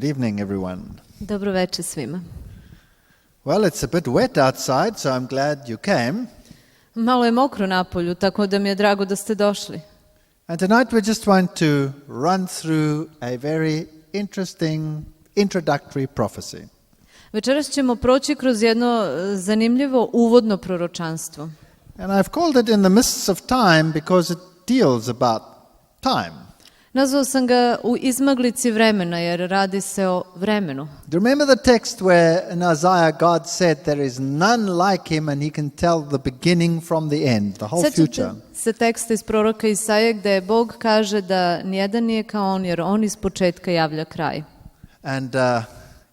Good evening, everyone. Dobro večer svima. Well, it's a bit wet outside, so I'm glad you came. Malo je mokro napolju, tako da mi je drago da ste došli. And tonight we just want to run through a very interesting introductory prophecy. Večeras ćemo proći kroz jedno zanimljivo uvodno proročanstvo. And I've called it in the mists of time because it deals about time. Nazvao sam ga u izmaglici vremena jer radi se o vremenu. Do you remember the text where in Isaiah God said there is none like him and he can tell the beginning from the end, the whole future? Sećate se teksta iz proroka Isaije gde Bog kaže da nijedan nije kao on jer on iz početka javlja kraj. And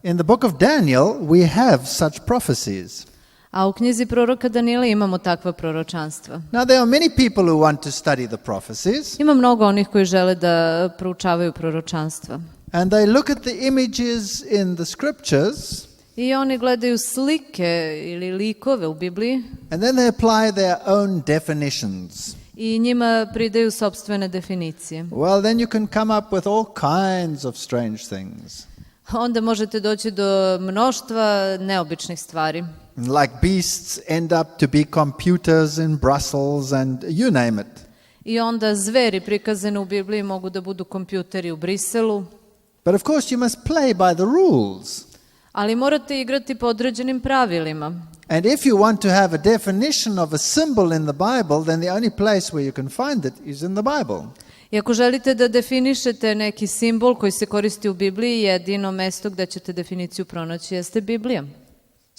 in the book of Daniel we have such prophecies. A u knjizi proroka Danila imamo takva proročanstva. Now there are many people who want to study the prophecies. Ima mnogo onih koji žele da proučavaju proročanstva. And they look at the images in the scriptures. I oni gledaju slike ili likove u Bibliji. And then they apply their own definitions. I njima pridaju sopstvene definicije. Well, then you can come up with all kinds of strange things. Onda možete doći do mnoštva neobičnih stvari. Like beasts end up to be computers in Brussels and you name it. I onda zveri prikazane u Bibliji mogu da budu kompjuteri u Briselu. But of course you must play by the rules. Ali morate igrati po određenim pravilima. And if you want to have a definition of a symbol in the Bible, then the only place where you can find it is in the Bible. I ako želite da definišete neki simbol koji se koristi u Bibliji, jedino mesto gde ćete definiciju pronaći jeste Biblija.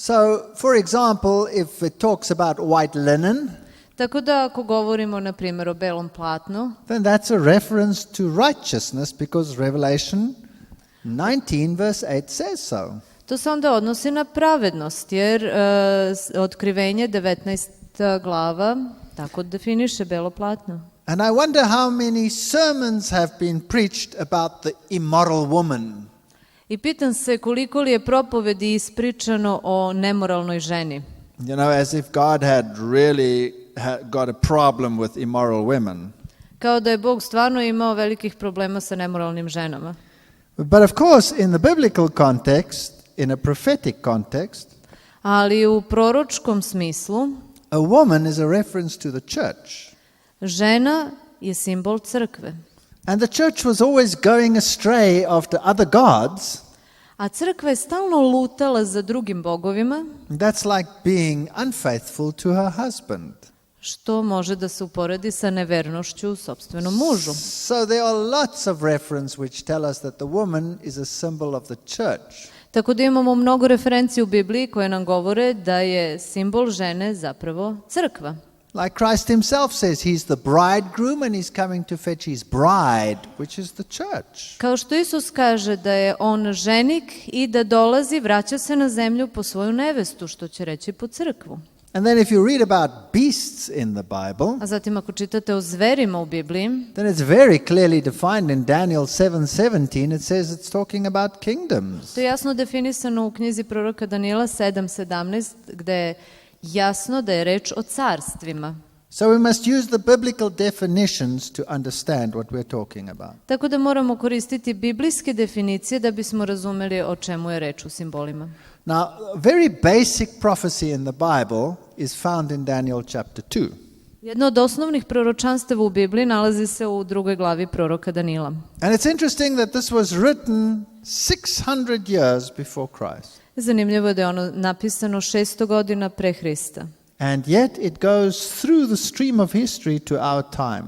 So, for example, if it talks about white linen, tako da ako govorimo na primjer o belom platnu, then that's a reference to righteousness because Revelation 19 verse 8 says so. To se onda odnosi na pravednost, jer Otkrivenje 19. glava tako definiše belo platno. And I wonder how many sermons have been preached about the immoral woman. I pitam se koliko li je propovedi ispričano o nemoralnoj ženi. You know, as if God had really got a problem with immoral women. Kao da je Bog stvarno imao velikih problema sa nemoralnim ženama. But of course, in the biblical context, in a prophetic context, ali u proročkom smislu, a woman is a reference to the church. Žena je simbol crkve. And the church was always going astray after other gods. A crkva je stalno lutala za drugim bogovima. That's like being unfaithful to her husband. Što može da se uporedi sa nevernošću sopstvenom mužu. So there are lots of reference which tell us that the woman is a symbol of the church. Tako da imamo mnogo referenci u Bibliji koje nam govore da je simbol žene zapravo crkva. Like Christ himself says, he's the bridegroom and he's coming to fetch his bride, which is the church. Kao što Isus kaže da je on ženik i da dolazi, vraća se na zemlju po svoju nevestu, što će reći po crkvu. And then if you read about beasts in the Bible, a zatim ako čitate o zverima u Bibliji, then it's very clearly defined in Daniel 7:17. It says it's talking about kingdoms. to je jasno definisano u knjizi proroka Danila 7:17, gde je jasno da je reč o carstvima. So we must use the biblical definitions to understand what we're talking about. Tako da moramo koristiti biblijske definicije da bismo razumeli o čemu je reč u simbolima. Now, a very basic prophecy in the Bible is found in Daniel chapter 2. Jedno od osnovnih proročanstava u Bibliji nalazi se u 2. glavi proroka Danila. And it's interesting that this was written 600 years before Christ. Zanimljivo je da je ono napisano 600 godina pre Hrista. And yet it goes through the stream of history to our time.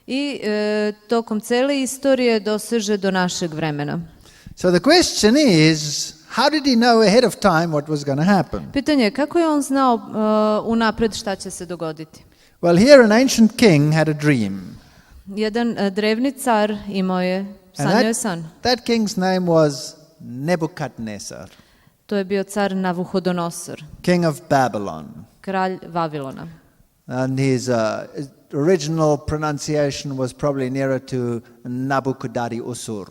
I tokom cele istorije doseže do našeg vremena. So the question is, how did he know ahead of time what was going to happen? Pitanje je kako je on znao unapred šta će se dogoditi. Well, here an ancient king had a dream. Jedan drevni car sanjao je san. That king's name was Nebuchadnezzar. To je bio car Navuhodonosor, King of Babylon. kralj Vavilona. And his original pronunciation was probably nearer to Nabucodonosor.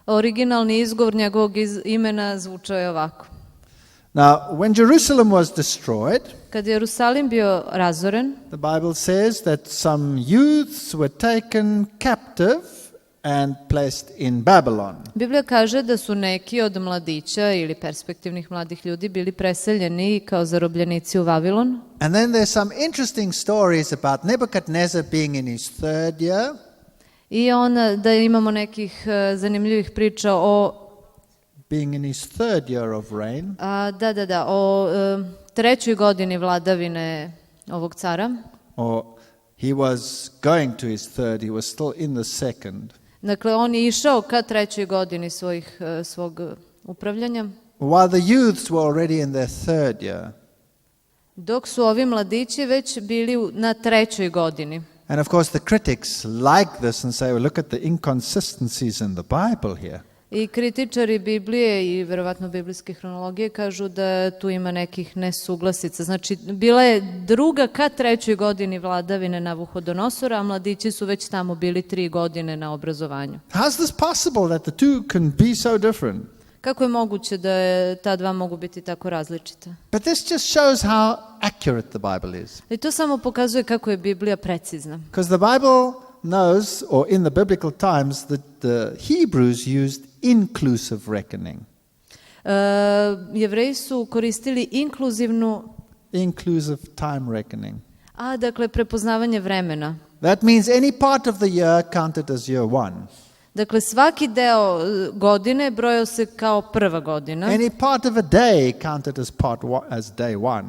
Originalni izgovor njegovog imena zvučao je ovako. Now, when Jerusalem was destroyed, kad je Jerusalim bio razoren, the Bible says that some youths were taken captive and placed in Babylon. Biblija kaže da su neki od mladića ili perspektivnih mladih ljudi bili preseljeni kao zarobljenici u Vavilon. And then there's some interesting stories about Nebuchadnezzar being in his third year. I da imamo nekih zanimljivih priča o Being in his third year of reign. O trećoj godini vladavine ovog cara. Or he was going to his third, he was still in the second. Dakle, on je išao ka trećoj godini svog upravljanja. While the youths were already in their third year. Dok su ovi mladići već bili na trećoj godini. And of course the critics like this and say, well, look at the inconsistencies in the Bible here. I kritičari Biblije i verovatno biblijske hronologije kažu da tu ima nekih nesuglasica. Znači, bila je druga ka trećoj godini vladavine Navuhodonosora, a mladići su već tamo bili 3 godine na obrazovanju. How's this possible that the two can be so different? Kako je moguće da ta dva mogu biti tako različita? But this just shows how accurate the Bible is. I to samo pokazuje kako je Biblija precizna. Because the Bible knows, or in the biblical times, that the Hebrews used inclusive reckoning. Jevreji su koristili inclusive time reckoning. Dakle, prepoznavanje vremena. That means any part of the year counted as year one. Dakle, svaki deo godine brojao se kao prva godina. Any part of a day counted as day one.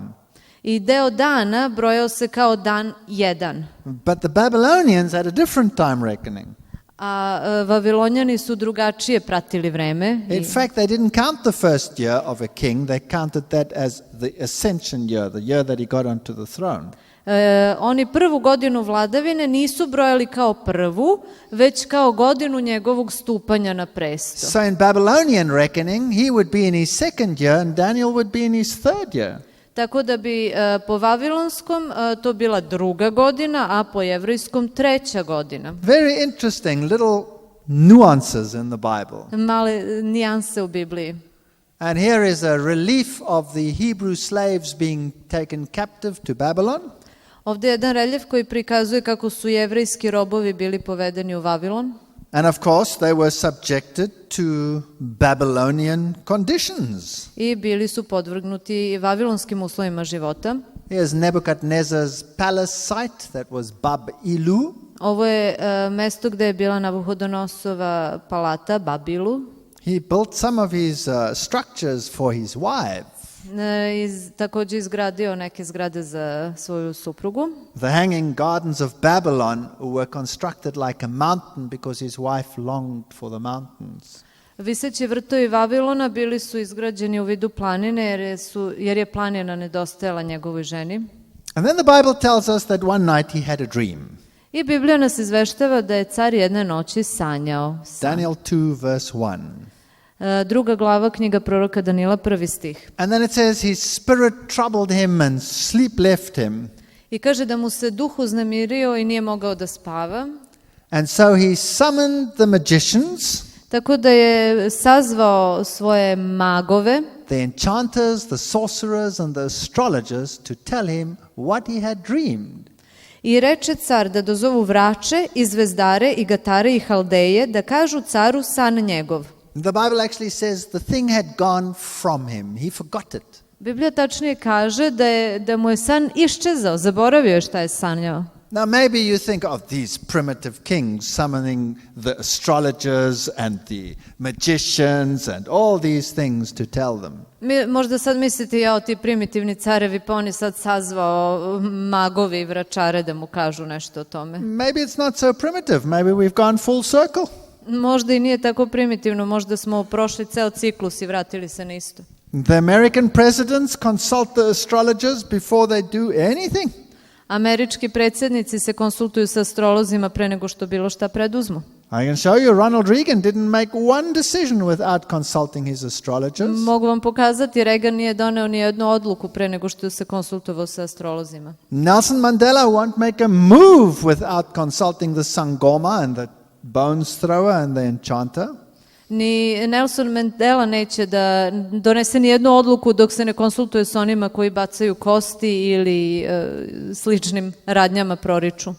I deo dana brojao se kao dan 1. But the Babylonians had a different time reckoning. A Vavilonjani su drugačije pratili vreme. In fact, they didn't count the first year of a king, they counted that as the ascension year, the year that he got onto the throne. Oni prvu godinu vladavine nisu brojali kao prvu, već kao godinu njegovog stupanja na presto. So in Babylonian reckoning, he would be in his second year and Daniel would be in his third year. Tako da bi po vavilonskom to bila druga godina, a po jevrejskom treća godina. Very interesting little nuances in the Bible. Male nijanse u Bibliji. And here is a relief of the Hebrew slaves being taken captive to Babylon. Ovdje je jedan reljef koji prikazuje kako su jevrejski robovi bili povedeni u Vavilon. And of course they were subjected to Babylonian conditions. I bili su podvrgnuti vavilonskim uslovima života. Here's Nebuchadnezzar's palace site, that was Bab-ilu. Ovo je mesto gdje je bila Navuhodonosova palata, Bab-ilu. He built some of his structures for his wife. Također izgradio neke zgrade za svoju suprugu. The hanging gardens of Babylon were constructed like a mountain because his wife longed for the mountains. Viseći vrtovi Vavilona bili su izgrađeni u vidu planine jer je planina nedostajala njegovoj ženi. And then the Bible tells us that one night he had a dream. I Biblija nas izveštava da je car jedne noći sanjao. Daniel 2 verse 1. Druga glava knjiga proroka Danila, 1. stih. And then it says his spirit troubled him and sleep left him. I kaže da mu se duh uznemirio i nije mogao da spava. And so he summoned the magicians. Tako da je sazvao svoje magove, the enchanters, the sorcerers and the astrologers to tell him what he had dreamed. I reče car da dozovu vrače i zvezdare i gatare i haldeje da kažu caru san njegov. The Bible actually says the thing had gone from him. He forgot it. Biblija tačnije kaže da mu je san iščezao, zaboravio je šta je sanjao. Now maybe you think of these primitive kings summoning the astrologers and the magicians and all these things to tell them. Možda sad mislite ti primitivni carevi, pa on je sad sazvao magovi i vračare da mu kažu nešto o tome. Maybe it's not so primitive. Maybe we've gone full circle. Možda i nije tako primitivno, možda smo prošli ceo ciklus i vratili se na isto. The American presidents consult the astrologers before they do anything. Američki predsjednici se konsultuju sa astrolozima pre nego što bilo šta preduzmu. I can show you Ronald Reagan didn't make one decision without consulting his astrologers. Mogu vam pokazati, Reagan nije doneo ni jednu odluku pre nego što se konsultovao sa astrolozima. Nelson Mandela won't make a move without consulting the Sangoma and the bones thrower and the enchanter. Ni Nelson Mandela neće da donese ni jednu odluku dok se ne konsultuje s onima koji bacaju kosti ili sličnim radnjama proriču.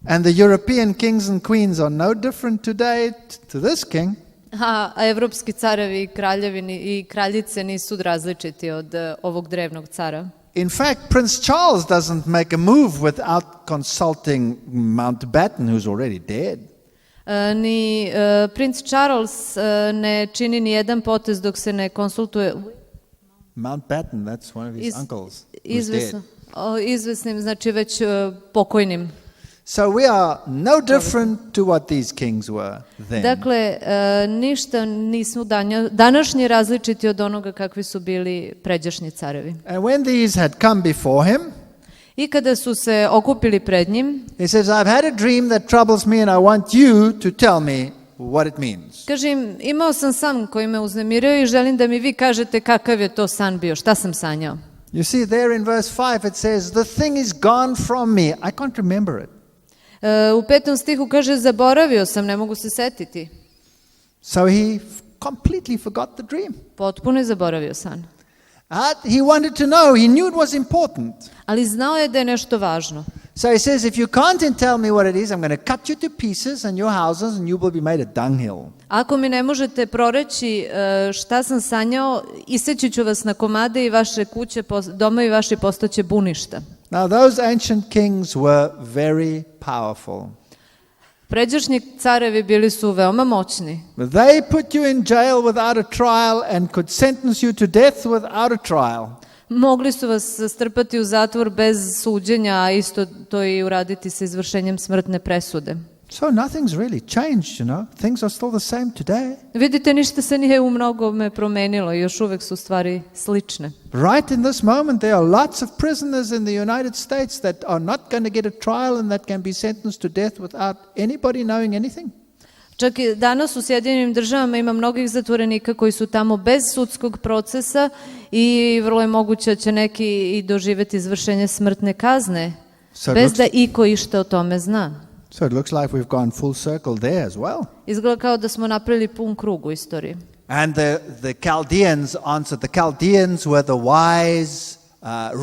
And the European kings and queens are no different today to this king. A evropski carevi i kraljice nisu različiti od ovog drevnog cara. In fact, Prince Charles doesn't make a move without consulting Mountbatten, who's already dead. Ni princ Charles ne čini ni jedan potez dok se ne konsultuje. Mountbatten, that's one of his uncles who's dead. Izvesnim, znači već pokojnim. So we are no different to what these kings were then. Dakle, ništa nismo današnji različiti od onoga kakvi su bili pređašnji carevi. And when these had come before him, I kada su se okupili pred njim, he says, I've had a dream that troubles me and I want you to tell me what it means. Kaže im, imao sam san koji me uznemirio i želim da mi vi kažete kakav je to san bio, šta sam sanjao. You see there in verse 5 it says, the thing is gone from me. I can't remember it. U 5. stihu kaže, zaboravio sam, ne mogu se setiti. So he completely forgot the dream. Potpuno je zaboravio san. He wanted to know, he knew it was important. Ali znao je da je nešto važno. So he says, if you can't tell me what it is, I'm going to cut you to pieces and your houses and you will be made a dunghill. Ako mi ne možete proreći šta sam sanjao, iseći ću vas na komade i vaše kuće, domovi vaši postaće buništa. Now those ancient kings were very powerful. Pređašnji carevi bili su veoma moćni. They put you in jail without a trial and could sentence you to death without a trial. Mogli su vas strpati u zatvor bez suđenja, a isto to i uraditi sa izvršenjem smrtne presude. So nothing's really changed, you know. Things are still the same today. Vidite, ništa se nije u mnogome promenilo i još uvek su stvari slične. Right in this moment there are lots of prisoners in the United States that are not going to get a trial and that can be sentenced to death without anybody knowing anything. Čak i danas u Sjedinjenim državama ima mnogih zatvorenika koji su tamo bez sudskog procesa i vrlo je moguće da će neki i doživjeti izvršenje smrtne kazne bez da iko išta o tome zna. So it looks like we've gone full circle there as well. Izgleda kao da smo napravili pun krug u istoriji. And the Chaldeans answered. The Chaldeans were the wise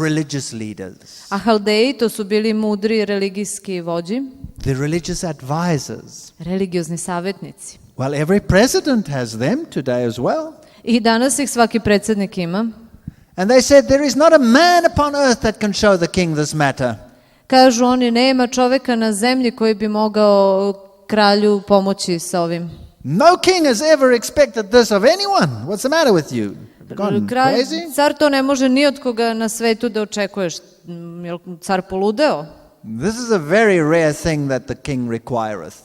religious leaders. A Haldeji, to su bili mudri religijski vođi. The religious advisors. Religiozni savjetnici. Well, every president has them today as well. I danas ih svaki predsjednik ima. And they said, there is not a man upon earth that can show the king this matter. Kažu oni, nema čoveka na zemlji koji bi mogao kralju pomoći sa ovim. No king has ever expected this of anyone. What's the matter with you? Gone crazy? Car to ne može ni od koga na svetu da očekuješ. Jel car poludeo? This is a very rare thing that the king requireth.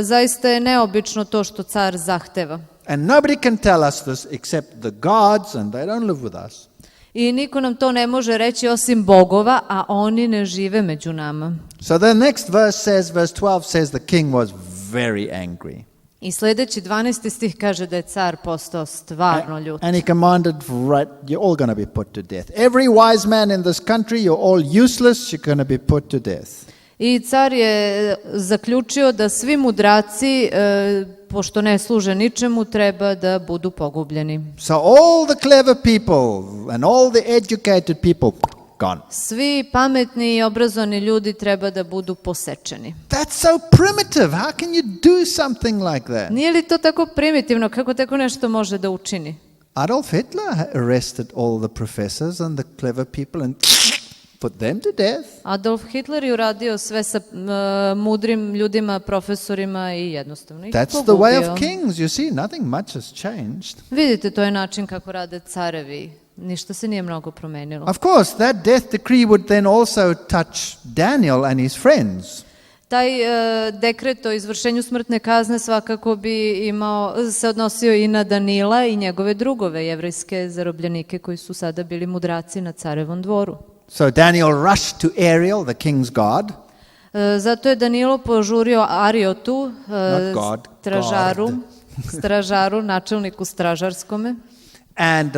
Zaista je neobično to što car zahteva. And nobody can tell us this except the gods, and they don't live with us. I niko nam to ne može reći osim bogova, a oni ne žive među nama. So the next verse 12 says the king was very angry. I sljedeći 12. stih kaže da je car postao stvarno ljut. And he commanded, right, you're all going to be put to death. Every wise man in this country, you're all useless, you're going to be put to death. I car je zaključio da svi mudraci, pošto ne služe ničemu, treba da budu pogubljeni. So all the clever people and all the educated people gone. Svi pametni i obrazovani ljudi treba da budu posečeni. That's so primitive. How can you do something like that? Nije li to tako primitivno? Kako tako nešto može da učini? Adolf Hitler arrested all the professors and the clever people and put them to death. Adolf Hitler je uradio sve sa mudrim ljudima, profesorima i jednostavno ih pogubio. That's the way of kings. You see, nothing much has changed. Vidite, to je način kako rade carevi. Ništa se nije mnogo promenilo. Of course, that death decree would then also touch Daniel and his friends. Taj dekret o izvršenju smrtne kazne svakako bi se odnosio i na Danila i njegove drugove jevrejske zarobljenike koji su sada bili mudraci na carevom dvoru. So Daniel rushed to Ariel, the king's guard. Zato je Danilo požurio Ariotu, stražaru, načelniku stražarskome. And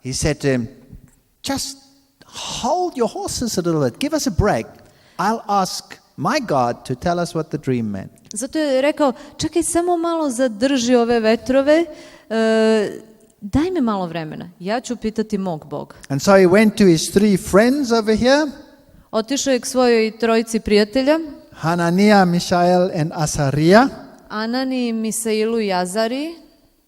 he said to him, just hold your horses a little bit, give us a break. I'll ask my God to tell us what the dream meant. Zato je rekao, čekaj, samo malo zadrži ove vetrove, daj me malo vremena, ja ću pitati mog Boga. And so he went to his 3 friends over here. Otišao je k svojoj trojici prijatelja. Hananiah, Mishael, and Azariah. Anani, Misailu i Azari.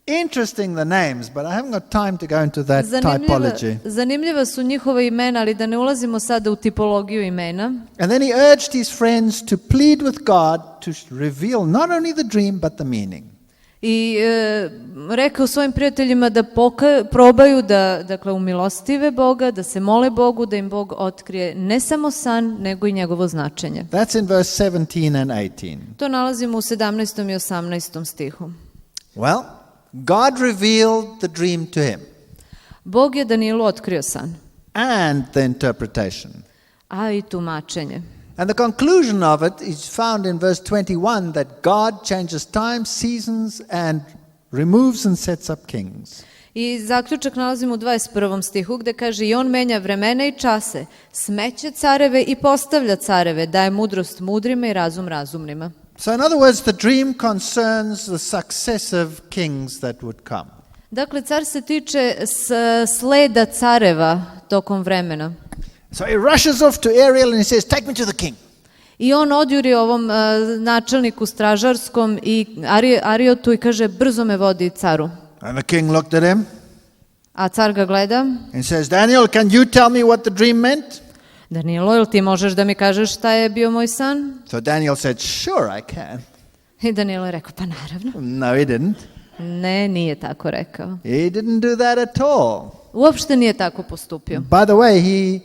Interesting the names, but I haven't got time to go into that typology. Zanimljiva su njihova imena, ali da ne ulazimo sada u tipologiju imena. And then he urged his friends to plead with God to reveal not only the dream but the meaning. I rekao svojim prijateljima da probaju da, dakle, umilostive Boga, da se mole Bogu, da im Bog otkrije ne samo san, nego i njegovo značenje. That's in verse 17 and 18. To nalazimo u 17. i 18. stihu. Well, God revealed the dream to him. Bog je Danielu otkrio san. And the interpretation. A i tumačenje. And the conclusion of it is found in verse 21, that God changes time, seasons, and removes and sets up kings. I zaključak nalazimo u 21. stihu gde kaže i on menja vremena i čase, smeće careve i postavlja careve, daje mudrost mudrima i razum razumnima. So in other words, the dream concerns the successive kings that would come. Dakle, car se tiče sleda careva tokom vremena. So he rushes off to Ariel and he says, take me to the king. I on odjuri ovom načelniku stražarskom i Ariotu i kaže, brzo me vodi caru. And the king looked at him A car ga gleda. and says, Daniel, can you tell me what the dream meant? Danilo, jel ti možeš da mi kažeš šta je bio moj san? So Daniel said, sure, I can. I Danilo je rekao, pa naravno. No, he didn't. Ne, nije tako rekao. He didn't do that at all. Uopšte nije tako postupio. By the way,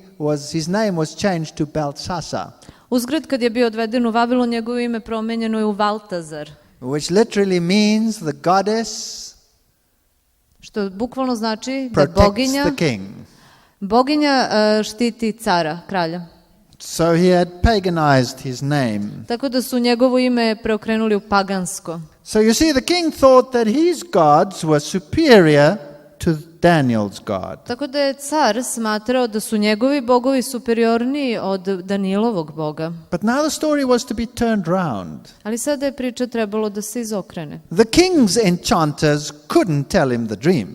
his name was changed to Belshazzar, Uzgred, kad je bio odveden u Vavilon, njegovo ime promenjeno je u Valtazar, which literally means the goddess što bukvalno znači da protects the king. boginja štiti cara, kralja. So he had paganized his name. Tako da su njegovo ime preokrenuli u pagansko. So you see, the king thought that his gods were superior to Daniel's God. Tako da je car smatrao da su njegovi bogovi superiorniji od Danilovog boga. But now the story was to be turned round. Ali sada je priča trebalo da se izokrene. The king's enchanters couldn't tell him the dream.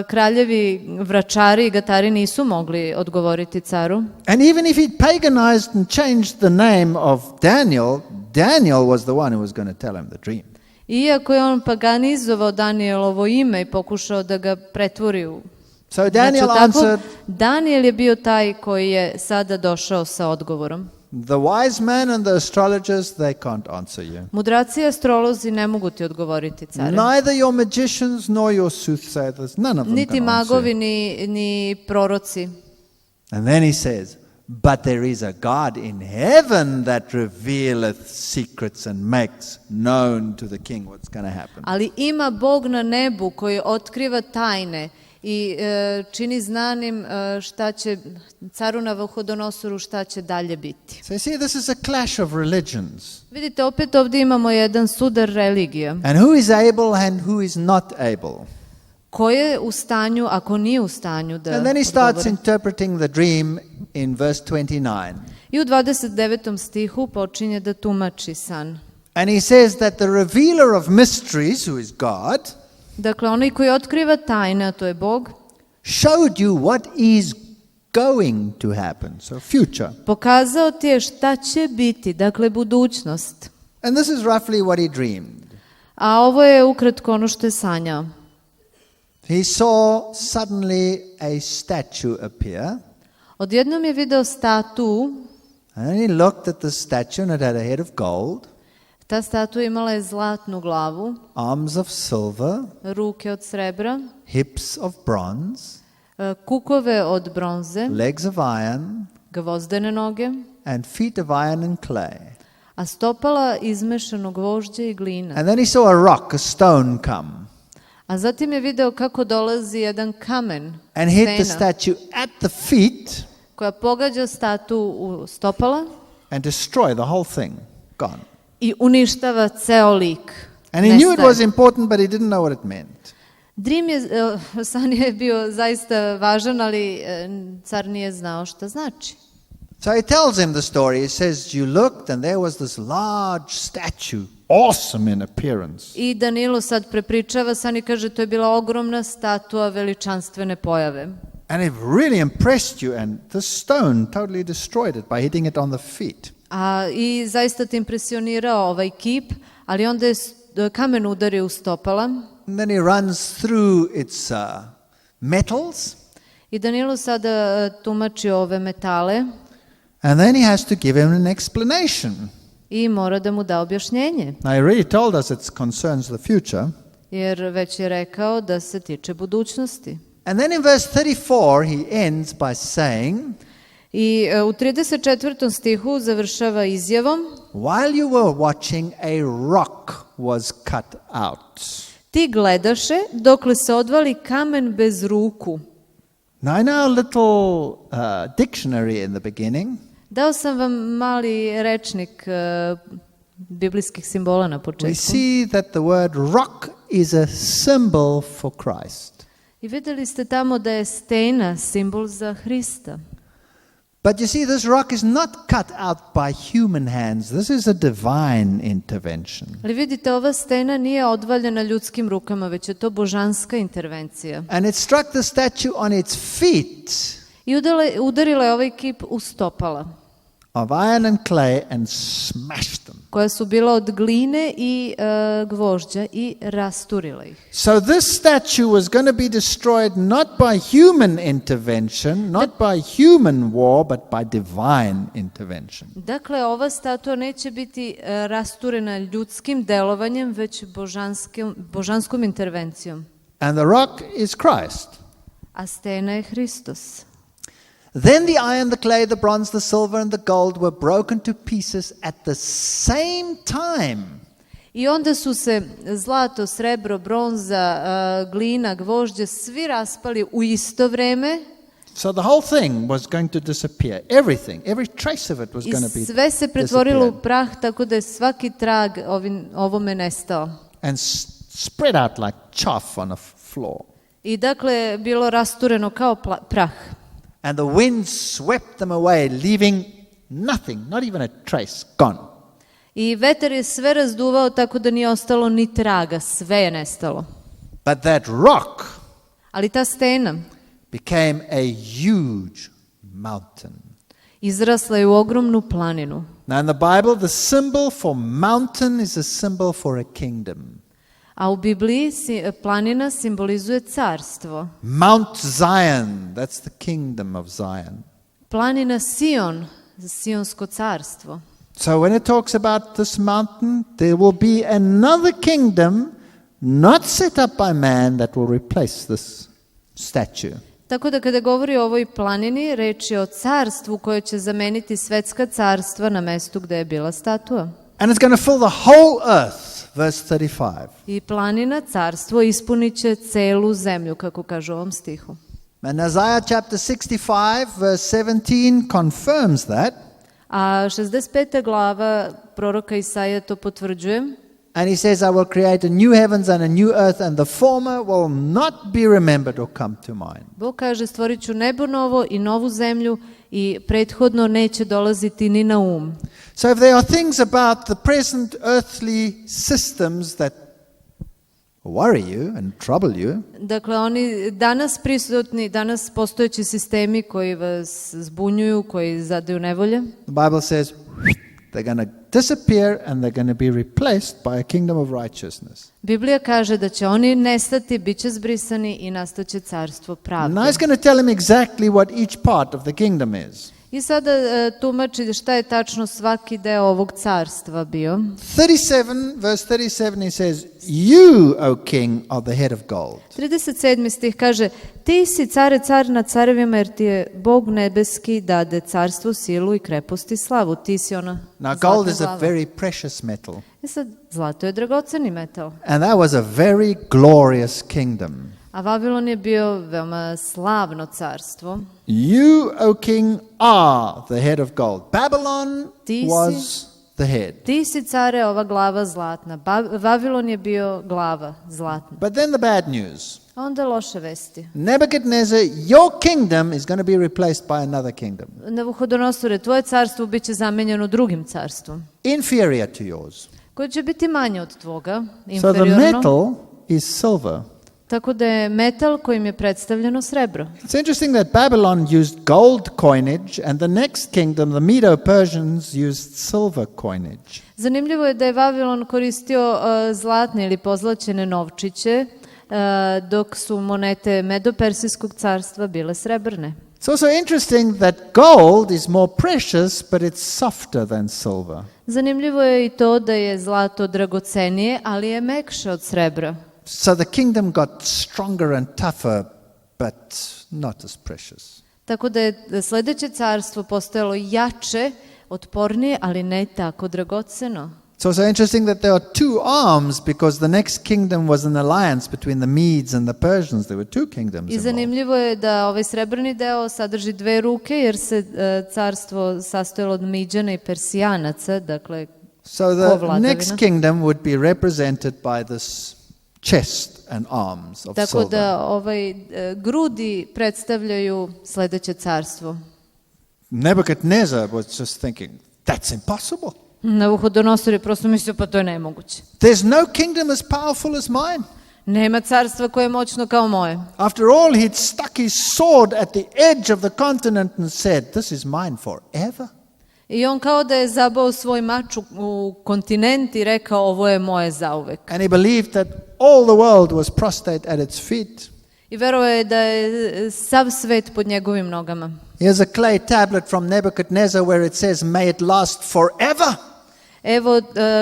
Kraljevi vračari i gatari nisu mogli odgovoriti caru. And even if he'd paganized and changed the name of Daniel, Daniel was the one who was going to tell him the dream. Iako je on paganizovao Danielovo ime i pokušao da ga pretvori u... So Daniel answered, Daniel je bio taj koji je sada došao sa odgovorom. the wise men and the astrologers, they can't answer you. Mudraci i astrolozi ne mogu ti odgovoriti, care. Neither your magicians nor your soothsayers, none of them Niti can answer magovi, you. ni proroci. And then he says, but there is a God in heaven that revealeth secrets and makes known to the king what's going to happen. Ali ima Bog na nebu koji otkriva tajne i čini znanim šta će caru Navuhodonosoru šta će dalje biti. So you see, this is a clash of religions. Vidite, opet ovdje imamo jedan sudar religija. And who is able and who is not able. Ko je u stanju, ako nije u stanju da And then he starts odgovori. interpreting the dream in verse 29. I u 29. stihu počinje da tumači san. And he says that the revealer of mysteries, who is God, Dakle, onaj koji otkriva tajne, a to je Bog, showed you what is going to happen, so future. pokazao ti je šta će biti, dakle budućnost. And this is roughly what he dreamed. A ovo je ukratko ono što je sanjao. He saw suddenly a statue appear, Odjednom je video statu, and he looked at the statue and it had a head of gold, ta statua imala je zlatnu glavu, arms of silver, ruke od srebra, hips of bronze, kukove od bronze, legs of iron, gvozdene noge, and feet of iron and clay. a stopala izmešano gvožđe i glina. And then he saw a rock, a stone come, A zatim je video kako dolazi jedan kamen, and hit the stena, statue at the feet koja pogađa statu u stopala and destroy the whole thing. Gone. i uništava ceo lik. And he knew it Nestaje. was important, but he didn't know what it meant. San je bio zaista važan, ali car nije znao šta znači. So he tells him the story. He says, you looked and there was this large statue, awesome in appearance. I Danilo sad prepričava san i kaže to je bila ogromna statua veličanstvene pojave. And it really impressed you, and the stone totally destroyed it by hitting it on the feet. I zaista te impresionirao ovaj kip, ali onda je kamen udario u stopala. And then he runs through its metals. I Danilo sada tumači ove metale. And then he has to give him an explanation. I mora da mu da objašnjenje. Now he already told us it concerns the future. Jer već je rekao da se tiče budućnosti. And then in verse 34 he ends by saying, I u 34. stihu završava izjavom: while you were watching, a rock was cut out. Ti gledaše dokle se odvali kamen bez ruku. Now I know a little dictionary in the beginning. Dao sam vam mali rečnik biblijskih simbola na početku. We see that the word rock is a symbol for Christ. I videli ste tamo da je stena simbol za Hrista. But you see, this rock is not cut out by human hands. This is a divine intervention. Ali vidite, ova stena nije odvaljena ljudskim rukama, već je to božanska intervencija. And it struck the statue on its feet I udarila je ovaj kip u stopala, of iron and clay and smashed them. koja su bila od gline i gvožđa i rasturila ih. So this statue was going to be destroyed not by human intervention, not by human war, but by divine intervention. Dakle, ova statua neće biti rasturena ljudskim delovanjem, već božanskom intervencijom. And the rock is Christ. A stena je Hristos. Then the iron, the clay, the bronze, the silver and the gold were broken to pieces at the same time. I onda su se zlato, srebro, bronza, glina, gvožđe svi raspali u isto vreme. So the whole thing was going to disappear. Everything, every trace of it was going to be I sve se pretvorilo u prah, tako da je svaki trag ovome nestao. and spread out like chaff on a floor. I dakle, bilo rastureno kao prah. And the wind swept them away, leaving nothing, not even a trace, gone. I vetar je sve razduvao tako da nije ostalo ni traga, sve je nestalo. But that rock Ali ta stena became a huge mountain. izrasla je u ogromnu planinu. Now in the Bible, the symbol for mountain is a symbol for a kingdom. A u Bibliji planina simbolizuje carstvo. Mount Zion, that's the kingdom of Zion. Planina Sion, Sionsko carstvo. So when it talks about this mountain, there will be another kingdom not set up by man that will replace this statue. Tako da kada govori o ovoj planini, reč je o carstvu koje će zameniti svetska carstva na mestu gde je bila statua. And it's going to fill the whole earth, verse 35. I planina, carstvo, ispunit će celu zemlju, kako kaže u ovom stihu. And Isaiah chapter 65, verse 17 confirms that. A 65. glava proroka Isaija to potvrđuje. And he says, I will create a new heavens and a new earth, and the former will not be remembered or come to mind. Bog kaže, stvorit ću nebo novo i novu zemlju i prethodno neće dolaziti ni na um. So if there are things about the present earthly systems that worry you and trouble you, Dakle, oni danas prisutni, danas postojeći sistemi koji vas zbunjuju, koji zadaju nevolje, the Bible says they're going to disappear and they're going to be replaced by a kingdom of righteousness. Biblija kaže da će oni nestati, bit će zbrisani i nastaće carstvo pravde. Now he's going to tell him exactly what each part of the kingdom is. I sada tumači šta je tačno svaki deo ovog carstva bio. 37, verse 37, he says, you, O king, are the head of gold. 37. stih kaže, ti si car nad carevima jer ti je Bog nebeski dade carstvo, silu i krepost i slavu. Ti si ona Now zlatna gold is a glava. very precious metal. I sad, zlato je dragoceni metal. And that was a very glorious kingdom. A Vavilon je bio veoma slavno carstvo. You, O king, are the head of gold. Babylon Ti si- was the head. Ti si care, ova glava zlatna. Vavilon je bio glava zlatna. But then the bad news. A onda loše vesti. Nebuchadnezzar, your kingdom is going to be replaced by another kingdom, Navuhodonosore, tvoje carstvo bit će zamenjeno drugim carstvom, inferior to yours. koje će biti manje od tvoga, So the inferiorno. metal is silver. Tako da je metal kojim je predstavljeno srebro. It's interesting that Babylon used gold coinage and the next kingdom, the Medo-Persians, used silver coinage. Zanimljivo je da je Vavilon koristio zlatne ili pozlaćene novčiće, dok su monete Medo-Persijskog carstva bile srebrne. It's also interesting that gold is more precious, but it's softer than silver. Zanimljivo je i to da je zlato dragocenije, ali je mekše od srebra. So the kingdom got stronger and tougher, but not as precious. Tako da je sledeće carstvo postojalo jače, otpornije, ali ne tako dragoceno. It's also interesting that there are two arms because the next kingdom was an alliance between the Medes and the Persians. There were two kingdoms. I zanimljivo je da ovaj srebrni deo sadrži dve ruke, jer se carstvo sastojalo od Miđana i Persijanaca, dakle So the next kingdom would be represented by this chest and arms of Tako silver. da grudi predstavljaju sledeće carstvo. Nebuchadnezzar was just thinking, that's impossible. Navuhodonosor je prosto mislio, pa to je nemoguće. There's no kingdom as powerful as mine. Nema carstva koje je moćno kao moje. After all, he'd stuck his sword at the edge of the continent and said, this is mine forever. I on kao da je zabao svoj mač u kontinent i rekao, ovo je moje zauvek. And he believed that all the world was prostrate at its feet. I verovao je da je sav svet pod njegovim nogama. Here's a clay tablet from Nebuchadnezzar where it says, may it last forever. Evo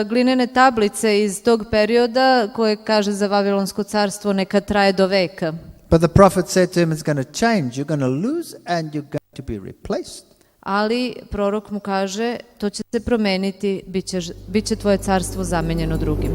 glinene tablice iz tog perioda koje kaže za Vavilonsko carstvo neka traje do veka. But the prophet said to him, it's going to change. You're going to lose and you're going to be replaced. Ali prorok mu kaže, to će se promeniti, bit će tvoje carstvo zamenjeno drugim.